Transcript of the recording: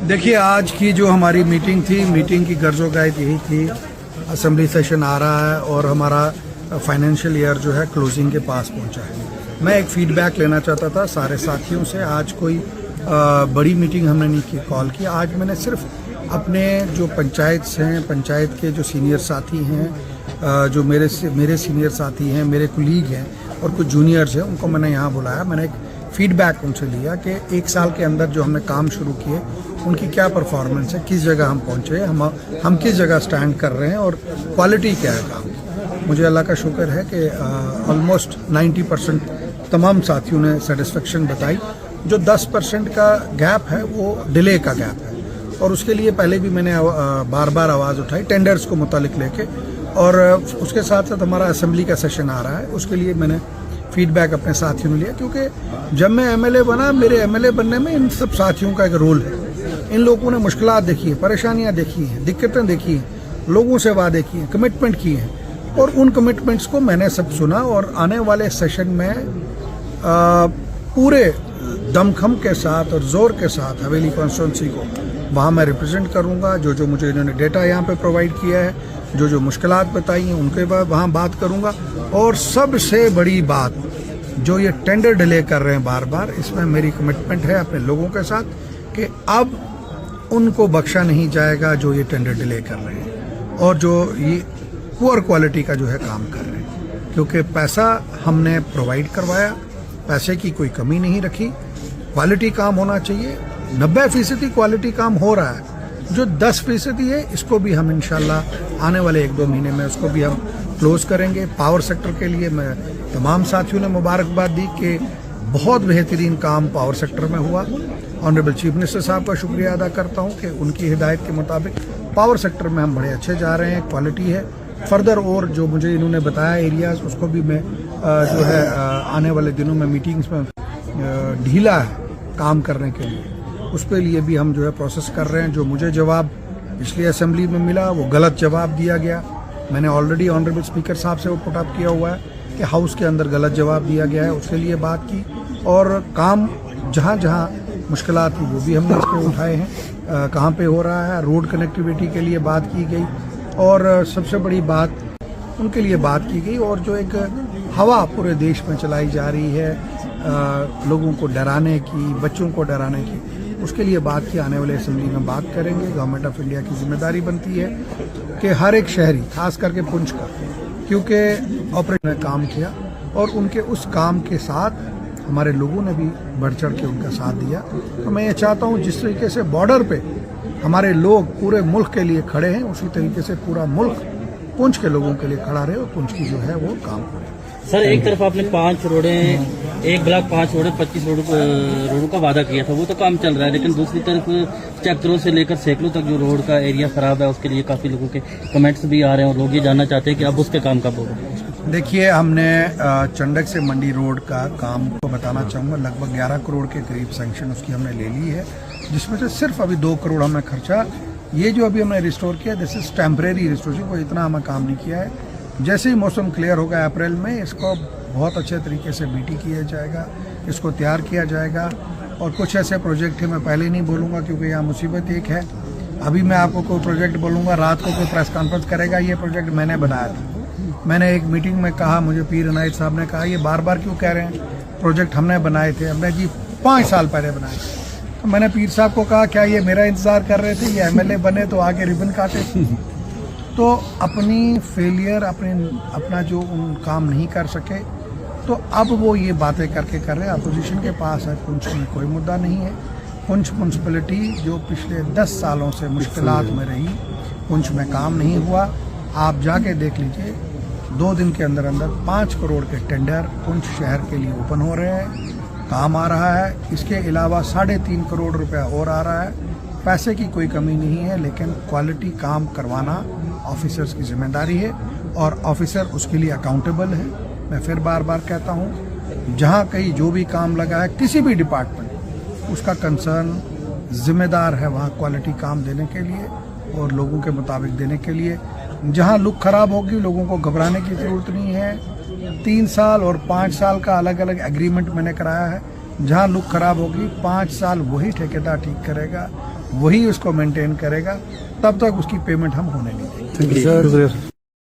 देखिए, आज की जो हमारी मीटिंग थी, मीटिंग की गर्जोगायत यही थी। असेंबली सेशन आ रहा है और हमारा फाइनेंशियल ईयर जो है क्लोजिंग के पास पहुंचा है। मैं एक फीडबैक लेना चाहता था सारे साथियों से। आज कोई बड़ी मीटिंग हमने नहीं की, कॉल की। आज मैंने सिर्फ अपने जो पंचायत हैं, पंचायत के जो सीनियर साथी हैं, जो मेरे सीनियर साथी हैं, मेरे कुलीग हैं और कुछ जूनियर्स हैं, उनको मैंने यहाँ बुलाया। मैंने एक फीडबैक उनसे लिया कि एक साल के अंदर जो हमने काम शुरू किए उनकी क्या परफॉर्मेंस है, किस जगह हम पहुँचे, हम किस जगह स्टैंड कर रहे हैं और क्वालिटी क्या है काम। मुझे अल्लाह का शुक्र है कि ऑलमोस्ट 90% तमाम साथियों ने सेटिस्फेक्शन बताई। जो 10% का गैप है वो डिले का गैप है और उसके लिए पहले भी मैंने बार बार आवाज़ उठाई टेंडर्स को मुतालिक लेके। और उसके साथ साथ हमारा असेंबली का सेशन आ रहा है, उसके लिए मैंने फीडबैक अपने साथियों ने लिया, क्योंकि जब मैं एमएलए बना, मेरे एमएलए बनने में इन सब साथियों का एक रोल है। इन लोगों ने मुश्किलात देखी है, परेशानियां देखी हैं, दिक्कतें देखी हैं, लोगों से वादे किए हैं, कमिटमेंट किए हैं और उन कमिटमेंट्स को मैंने सब सुना। और आने वाले सेशन में पूरे दमखम के साथ और जोर के साथ हवेली कॉन्स्टिट्यूंसी को वहाँ मैं रिप्रेजेंट करूँगा। जो मुझे इन्होंने डेटा यहाँ पे प्रोवाइड किया है, जो मुश्किलात बताई हैं, उनके बाद वहाँ बात करूँगा। और सबसे बड़ी बात, जो ये टेंडर डिले कर रहे हैं बार बार, इसमें मेरी कमिटमेंट है अपने लोगों के साथ कि अब उनको बख्शा नहीं जाएगा जो ये टेंडर डिले कर रहे हैं और जो ये पुअर क्वालिटी का जो है काम कर रहे हैं। क्योंकि पैसा हमने प्रोवाइड करवाया, पैसे की कोई कमी नहीं रखी, क्वालिटी काम होना चाहिए। 90% क्वालिटी काम हो रहा है। जो 10% है, इसको भी हम इंशाल्लाह आने वाले 1-2 महीने में उसको भी हम क्लोज करेंगे। पावर सेक्टर के लिए मैं तमाम साथियों ने मुबारकबाद दी कि बहुत बेहतरीन काम पावर सेक्टर में हुआ। ऑनरेबल चीफ मिनिस्टर साहब का शुक्रिया अदा करता हूं कि उनकी हिदायत के मुताबिक पावर सेक्टर में हम बड़े अच्छे जा रहे हैं, क्वालिटी है। फर्दर और जो मुझे इन्होंने बताया एरियाज, उसको भी मैं जो है आने वाले दिनों में मीटिंग्स में ढीला है काम करने के लिए, उस पे लिए भी हम जो है प्रोसेस कर रहे हैं। जो मुझे जवाब पिछली असेंबली में मिला वो गलत जवाब दिया गया। मैंने ऑलरेडी ऑनरेबल स्पीकर साहब से वो पुट अप किया हुआ है कि हाउस के अंदर गलत जवाब दिया गया है, उसके लिए बात की। और काम जहाँ जहाँ मुश्किलात थी वो भी हमने इस पर उठाए हैं। कहाँ पे हो रहा है, रोड कनेक्टिविटी के लिए बात की गई और सबसे बड़ी बात उनके लिए बात की गई। और जो एक हवा पूरे देश में चलाई जा रही है लोगों को डराने की, बच्चों को डराने की, उसके लिए बात की आने वाले असेंबली में बात करेंगे। गवर्नमेंट ऑफ इंडिया की जिम्मेदारी बनती है कि हर एक शहरी, खास करके पुंछ का, क्योंकि ऑपरेशन ने काम किया और उनके उस काम के साथ हमारे लोगों ने भी बढ़ चढ़ के उनका साथ दिया। तो मैं ये चाहता हूँ जिस तरीके से बॉर्डर पे हमारे लोग पूरे मुल्क के लिए खड़े हैं, उसी तरीके से पूरा मुल्क पुंछ के लोगों के लिए खड़ा रहे और पुंछ की जो है वो काम करे। सर, एक तरफ आपने 5 रोडें, एक ब्लॉक 5 रोडें, 25 रोडों का वादा किया था, वो तो काम चल रहा है। लेकिन दूसरी तरफ चक्रों से लेकर सैकड़ों तक जो रोड का एरिया खराब है, उसके लिए काफी लोगों के कमेंट्स भी आ रहे हैं और लोग ये जानना चाहते हैं कि अब उसके काम कब होगा। देखिए, हमने चंडक से मंडी रोड का काम को बताना चाहूँगा, लगभग 11 करोड़ के करीब सैंक्शन उसकी हमने ले ली है, जिसमें से सिर्फ अभी 2 करोड़ हमने खर्चा। ये जो अभी हमने रिस्टोर किया, दिस इज टेम्परेरी रिस्टोरेशन, कोई इतना हमें काम नहीं किया है। जैसे ही मौसम क्लियर होगा अप्रैल में, इसको बहुत अच्छे तरीके से बीटी किया जाएगा, इसको तैयार किया जाएगा। और कुछ ऐसे प्रोजेक्ट हैं, मैं पहले नहीं बोलूँगा क्योंकि यहाँ मुसीबत एक है। अभी मैं आपको कोई प्रोजेक्ट बोलूँगा, रात को कोई प्रेस कॉन्फ्रेंस करेगा, ये प्रोजेक्ट मैंने बनाया था। मैंने एक मीटिंग में कहा, मुझे पीर इनायत साहब ने कहा, ये बार बार क्यों कह रहे हैं, प्रोजेक्ट हमने बनाए थे। हमने जी 5 साल पहले बनाए थे। तो मैंने पीर साहब को कहा, क्या ये मेरा इंतजार कर रहे थे, ये एमएलए बने तो आगे रिबन काटे। तो अपनी फेलियर, अपना जो उन काम नहीं कर सके, तो अब वो ये बातें करके कर रहे हैं। अपोजिशन के पास है, पुंछ में कोई मुद्दा नहीं है। पुंछ म्यूनसिपैलिटी जो पिछले 10 सालों से मुश्किलात में रही, पुंछ में काम नहीं हुआ। आप जाके देख लीजिए, 2 दिन के अंदर अंदर 5 करोड़ के टेंडर पुंछ शहर के लिए ओपन हो रहे हैं, काम आ रहा है। इसके अलावा 3.5 करोड़ रुपया और आ रहा है। पैसे की कोई कमी नहीं है, लेकिन क्वालिटी काम करवाना ऑफिसर्स की जिम्मेदारी है और ऑफिसर उसके लिए अकाउंटेबल है। मैं फिर बार बार कहता हूँ, जहाँ कहीं जो भी काम लगा है किसी भी डिपार्टमेंट, उसका कंसर्न जिम्मेदार है वहाँ क्वालिटी काम देने के लिए और लोगों के मुताबिक देने के लिए। जहाँ लुक खराब होगी, लोगों को घबराने की ज़रूरत नहीं है। 3 साल और 5 साल का अलग अलग एग्रीमेंट मैंने कराया है। जहाँ लुक खराब होगी 5 साल वही ठेकेदार ठीक करेगा, वही उसको मेंटेन करेगा, तब तक उसकी पेमेंट हम होने नहीं देंगे। Thank you sir.